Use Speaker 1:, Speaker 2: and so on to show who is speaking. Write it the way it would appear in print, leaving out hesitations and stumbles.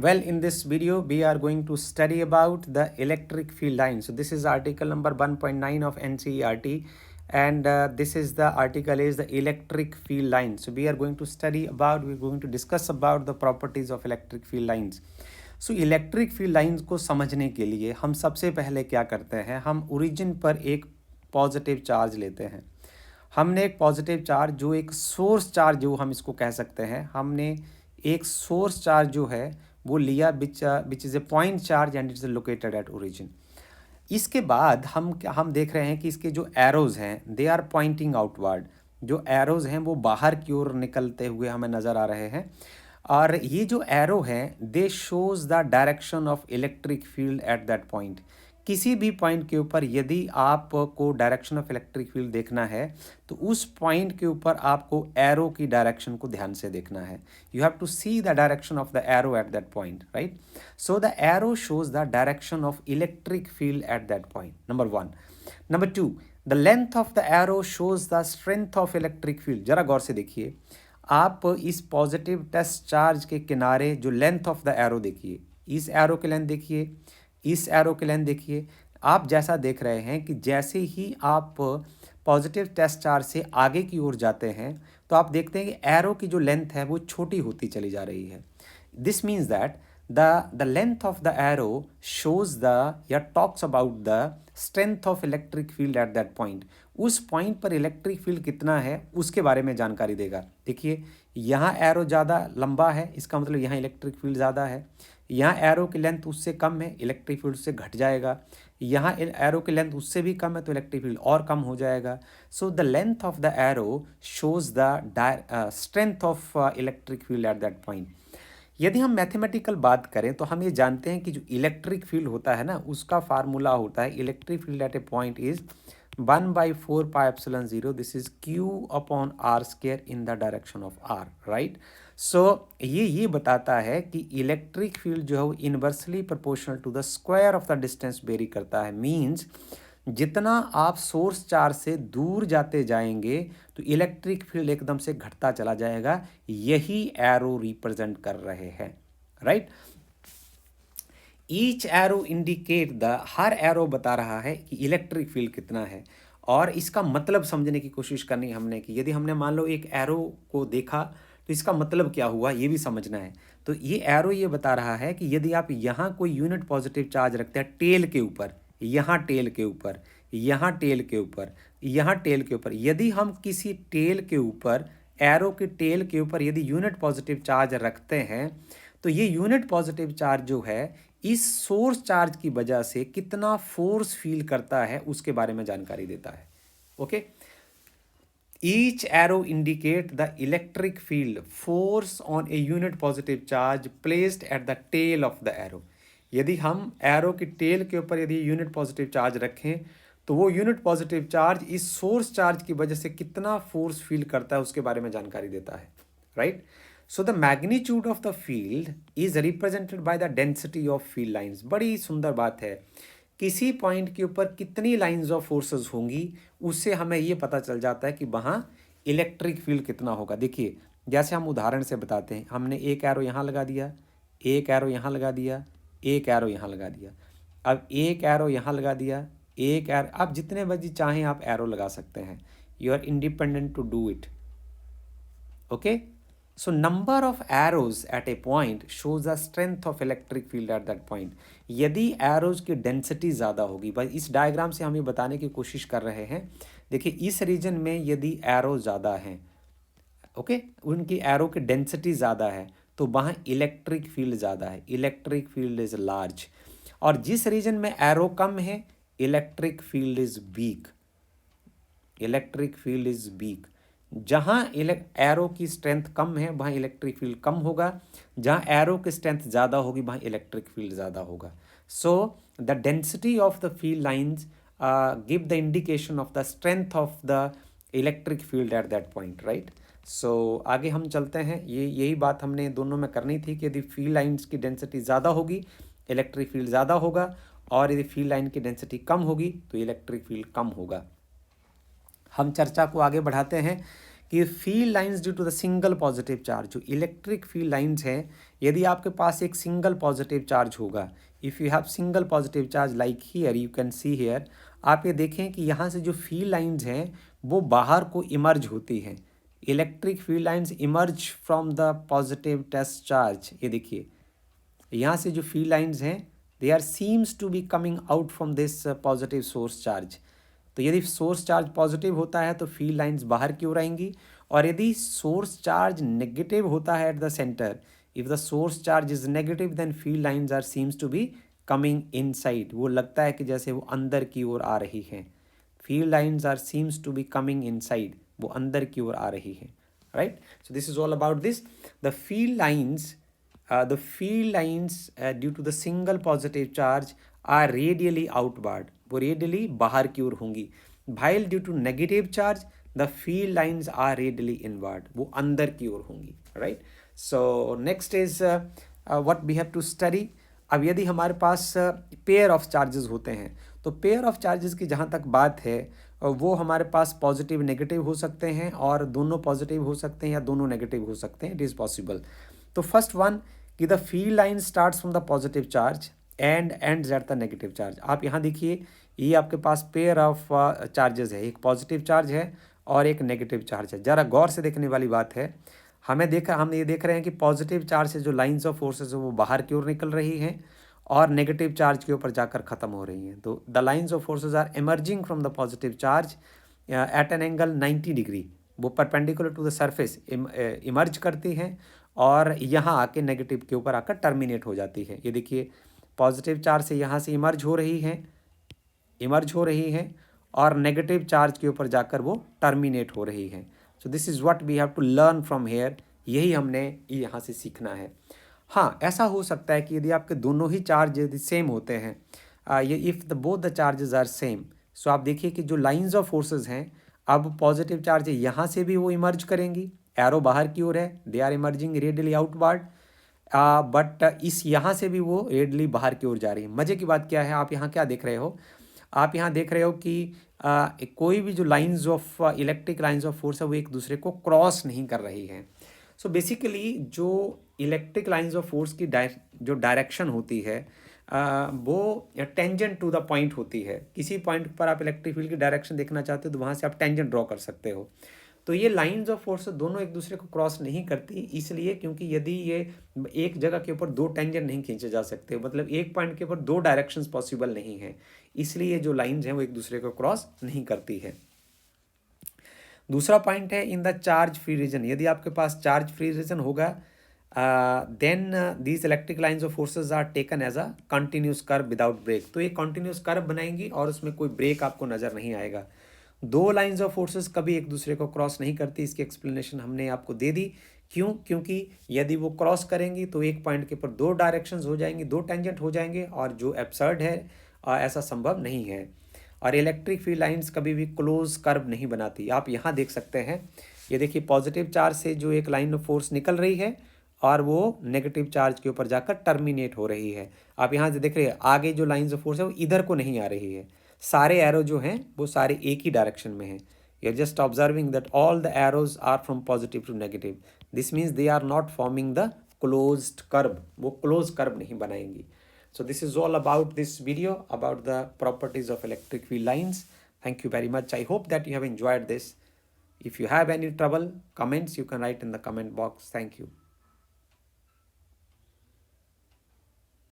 Speaker 1: Well, in this video, we are going to study about the electric field line. So this is article number 1.9 of NCERT, and this is the article is the electric field line. So we are going to study about, we're going to discuss about the properties of electric field lines. So electric field lines को समझने के लिए हम सबसे पहले क्या करते हैं, हम ओरिजिन पर एक पॉजिटिव चार्ज लेते हैं। हमने एक पॉजिटिव चार्ज जो एक सोर्स चार्ज जो हम इसको कह सकते हैं, हमने एक सोर्स चार्ज जो है वो लिया which is a point charge and it's located at origin. इसके बाद हम देख रहे हैं कि इसके जो एरोज़ हैं दे आर पॉइंटिंग आउटवर्ड। जो एरोज़ हैं वो बाहर की ओर निकलते हुए हमें नज़र आ रहे हैं, और ये जो एरो हैं they shows the direction of electric field at that point. किसी भी पॉइंट के ऊपर यदि आपको डायरेक्शन ऑफ इलेक्ट्रिक फील्ड देखना है तो उस पॉइंट के ऊपर आपको एरो की डायरेक्शन को ध्यान से देखना है। You have to see the direction of the arrow at that point, right. So the arrow shows the direction of electric field at that point, number one. Number two, the length of the arrow shows the strength of electric field. जरा गौर से देखिए, आप इस positive test charge के किनारे जो length of the arrow देखिए, इस एरो की लेंथ देखिए, इस एरो की लेंथ देखिए। आप जैसा देख रहे हैं कि जैसे ही आप पॉजिटिव टेस्ट चार्ज से आगे की ओर जाते हैं तो आप देखते हैं कि एरो की जो लेंथ है वो छोटी होती चली जा रही है। This means that the length of the arrow shows the या talks about the strength of electric field at that point। उस पॉइंट पर इलेक्ट्रिक फील्ड कितना है उसके बारे में जानकारी देगा। देखिए, यहाँ एरो ज़्यादा लंबा है, इसका मतलब यहाँ इलेक्ट्रिक फील्ड ज़्यादा है। यहाँ एरो की लेंथ उससे कम है, इलेक्ट्रिक फील्ड उससे घट जाएगा। यहाँ एरो की लेंथ उससे भी कम है तो इलेक्ट्रिक फील्ड और कम हो जाएगा। So the length of the arrow shows the strength of electric field at that point. यदि हम मैथमेटिकल बात करें तो हम ये जानते हैं कि जो इलेक्ट्रिक फील्ड होता है ना, उसका फार्मूला होता है electric field at a point is 1/4πε0, this is Q/r² in the direction of r, right. So ये बताता है कि इलेक्ट्रिक फील्ड जो है वो inversely proportional to the square of the distance vary करता है। मीन्स जितना आप सोर्स चार्ज से दूर जाते जाएंगे तो इलेक्ट्रिक फील्ड एकदम से घटता चला जाएगा। यही एरो रिप्रेजेंट कर रहे हैं, right. Each arrow indicate the, her arrow बता रहा है कि इलेक्ट्रिक फील्ड कितना है, और इसका मतलब समझने की कोशिश करनी हमने कि यदि हमने मान लो एक एरो को देखा तो इसका मतलब क्या हुआ ये भी समझना है। तो ये एरो ये बता रहा है कि यदि आप यहाँ कोई यूनिट पॉजिटिव चार्ज रखते हैं टेल के ऊपर, यहाँ टेल के ऊपर, यहाँ टेल के ऊपर, यहाँ टेल के ऊपर, यदि हम किसी टेल के ऊपर, एरो के टेल के ऊपर यदि यूनिट पॉजिटिव चार्ज रखते हैं तो ये यूनिट पॉजिटिव चार्ज जो है इस सोर्स चार्ज की वजह से कितना फोर्स फील करता है उसके बारे में जानकारी देता है। Okay, each arrow indicate the electric field force on a unit positive charge placed at the tail of the arrow. यदि हम एरो की टेल के ऊपर यदि यूनिट पॉजिटिव चार्ज रखें तो वो यूनिट पॉजिटिव चार्ज इस सोर्स चार्ज की वजह से कितना फोर्स फील करता है उसके बारे में जानकारी देता है, right. So the magnitude of the field is represented by the density of field lines. बड़ी सुंदर बात है, किसी पॉइंट के ऊपर कितनी लाइंस ऑफ फोर्सेस होंगी उससे हमें ये पता चल जाता है कि वहाँ इलेक्ट्रिक फील्ड कितना होगा। देखिए, जैसे हम उदाहरण से बताते हैं, हमने एक एरो यहाँ लगा दिया, एक एरो यहाँ लगा दिया, एक एरो यहाँ लगा दिया, अब एक एरो यहाँ लगा दिया, एक एरो, आप जितने बजे चाहें आप एरो लगा सकते हैं। You are independent to do it, okay. So number of arrows at a point shows the strength of electric field at that point. यदि एरोज की डेंसिटी ज़्यादा होगी, भाई इस डायग्राम से हम ये बताने की कोशिश कर रहे हैं। देखिए, इस रीजन में यदि एरो ज़्यादा हैं, ओके, उनकी एरो की डेंसिटी ज़्यादा है तो वहाँ इलेक्ट्रिक फील्ड ज़्यादा है, इलेक्ट्रिक फील्ड इज़ लार्ज। और जिस रीजन में एरो कम है electric field is week, electric field is week. जहाँ एरो की स्ट्रेंथ कम है वहाँ इलेक्ट्रिक फील्ड कम होगा, जहाँ एरो की स्ट्रेंथ ज़्यादा होगी वहाँ इलेक्ट्रिक फील्ड ज़्यादा होगा। So the density of the field lines give the indication of the strength of the electric field at that point, right. So आगे हम चलते हैं। यही बात हमने दोनों में करनी थी कि यदि फील्ड लाइन्स की डेंसिटी ज़्यादा होगी इलेक्ट्रिक फील्ड ज़्यादा होगा, और यदि फील्ड लाइन की डेंसिटी कम होगी तो इलेक्ट्रिक फील्ड कम होगा। हम चर्चा को आगे बढ़ाते हैं कि field lines due to the single positive charge, जो इलेक्ट्रिक फील्ड लाइंस हैं, यदि आपके पास एक सिंगल पॉजिटिव चार्ज होगा, if you have single positive charge like here, you can see here, आप ये देखें कि यहाँ से जो फील्ड लाइंस हैं वो बाहर को इमर्ज होती हैं। Electric field lines emerge from the positive test charge. ये देखिए यहाँ से जो फील्ड लाइंस हैं they are seems to be coming out from this positive source charge. तो यदि सोर्स चार्ज पॉजिटिव होता है तो फील्ड लाइंस बाहर की ओर आएंगी, और यदि सोर्स चार्ज नेगेटिव होता है at the centre, if the source charge is negative then field lines are seems to be coming inside. वो लगता है कि जैसे वो अंदर की ओर आ रही हैं। Field lines are seems to be coming inside, वो अंदर की ओर आ रही हैं, right. So this is all about this. The field lines due to the single positive charge are radially outward, वो रेडियली बाहर की ओर होंगी। While due to negative charge the field lines are radially inward, वो अंदर की ओर होंगी, right. So next is what we have to study. अब यदि हमारे पास पेयर ऑफ चार्जेस होते हैं, तो पेयर ऑफ चार्जेस की जहाँ तक बात है वो हमारे पास पॉजिटिव नेगेटिव हो सकते हैं, और दोनों पॉजिटिव हो सकते हैं या दोनों नेगेटिव हो सकते हैं, इट इज़ पॉसिबल। तो फर्स्ट वन कि the field line starts from the positive charge and ends at the negative charge. आप यहाँ देखिए ये आपके पास पेयर ऑफ चार्जेस है, एक पॉजिटिव चार्ज है और एक नेगेटिव चार्ज है। ज़रा गौर से देखने वाली बात है, हम ये देख रहे हैं कि पॉजिटिव चार्ज से जो लाइंस ऑफ फोर्सेस है वो बाहर की ओर निकल रही हैं और नेगेटिव चार्ज के ऊपर जाकर ख़त्म हो रही हैं। तो the lines of forces are emerging from the positive charge at an angle 90 degree, वो perpendicular to the surface emerge करती हैं और यहाँ आके नेगेटिव के ऊपर आकर टर्मिनेट हो जाती है। ये देखिए पॉजिटिव चार्ज से यहाँ से इमर्ज हो रही हैं और नेगेटिव चार्ज के ऊपर जाकर वो टर्मिनेट हो रही हैं। So this is what we have to learn from here, यही हमने यहाँ से सीखना है। हाँ, ऐसा हो सकता है कि यदि आपके दोनों ही चार्ज यदि सेम होते हैं, ये if the both the charges are same, so आप देखिए कि जो लाइंस ऑफ फोर्सेस हैं, अब पॉजिटिव चार्ज है यहाँ से भी वो इमर्ज करेंगी, एरो बाहर की ओर है, they are emerging radially outward, but इस यहाँ से भी वो रेडियली बाहर की ओर जा रही है। मज़े की बात क्या है, आप यहाँ क्या देख रहे हो, आप यहाँ देख रहे हो कि कोई भी जो lines of electric lines of force है वो एक दूसरे को क्रॉस नहीं कर रही हैं। सो बेसिकली जो इलेक्ट्रिक लाइंस ऑफ फोर्स की जो डायरेक्शन होती है वो टेंजेंट टू द पॉइंट होती है। किसी पॉइंट पर आप इलेक्ट्रिक फील्ड की डायरेक्शन देखना चाहते हो तो वहाँ से आप टेंजेंट ड्रॉ कर सकते हो। तो ये लाइंस ऑफ फोर्स दोनों एक दूसरे को क्रॉस नहीं करती, इसलिए क्योंकि यदि ये एक जगह के ऊपर दो टेंजेंट नहीं खींचे जा सकते, मतलब एक पॉइंट के ऊपर दो डायरेक्शंस पॉसिबल नहीं है, इसलिए जो लाइंस हैं वो एक दूसरे को क्रॉस नहीं करती है। दूसरा पॉइंट है in the charge free region, यदि आपके पास चार्ज फ्री रीजन होगा then these electric lines of forces are taken as a continuous curve without break. तो ये कंटिन्यूस कर्व बनाएंगी और उसमें कोई ब्रेक आपको नज़र नहीं आएगा। दो लाइंस ऑफ फोर्सेस कभी एक दूसरे को क्रॉस नहीं करती, इसकी एक्सप्लेनेशन हमने आपको दे दी। क्यों? क्योंकि यदि वो क्रॉस करेंगी तो एक पॉइंट के ऊपर दो डायरेक्शंस हो जाएंगी, दो टेंजेंट हो जाएंगे, और जो एब्सर्ड है ऐसा संभव नहीं है। और इलेक्ट्रिक फील्ड लाइंस कभी भी क्लोज कर्व नहीं बनाती। आप यहाँ देख सकते हैं, ये देखिए पॉजिटिव चार्ज से जो एक लाइन ऑफ फोर्स निकल रही है और वो नेगेटिव चार्ज के ऊपर जाकर टर्मिनेट हो रही है। आप यहाँ से देख रहे हैं आगे जो लाइंस ऑफ फोर्स है वो इधर को नहीं आ रही है, सारे एरो जो हैं वो सारे एक ही डायरेक्शन में हैं। You are just observing that all the arrows are from positive to negative, this means they are not forming the closed curve, वो क्लोज कर्व नहीं बनाएंगी। So this is all about this video about the properties of electric field lines. Thank you very much. I hope that you have enjoyed this. If you have any trouble, comments, you can write in the comment box. Thank you.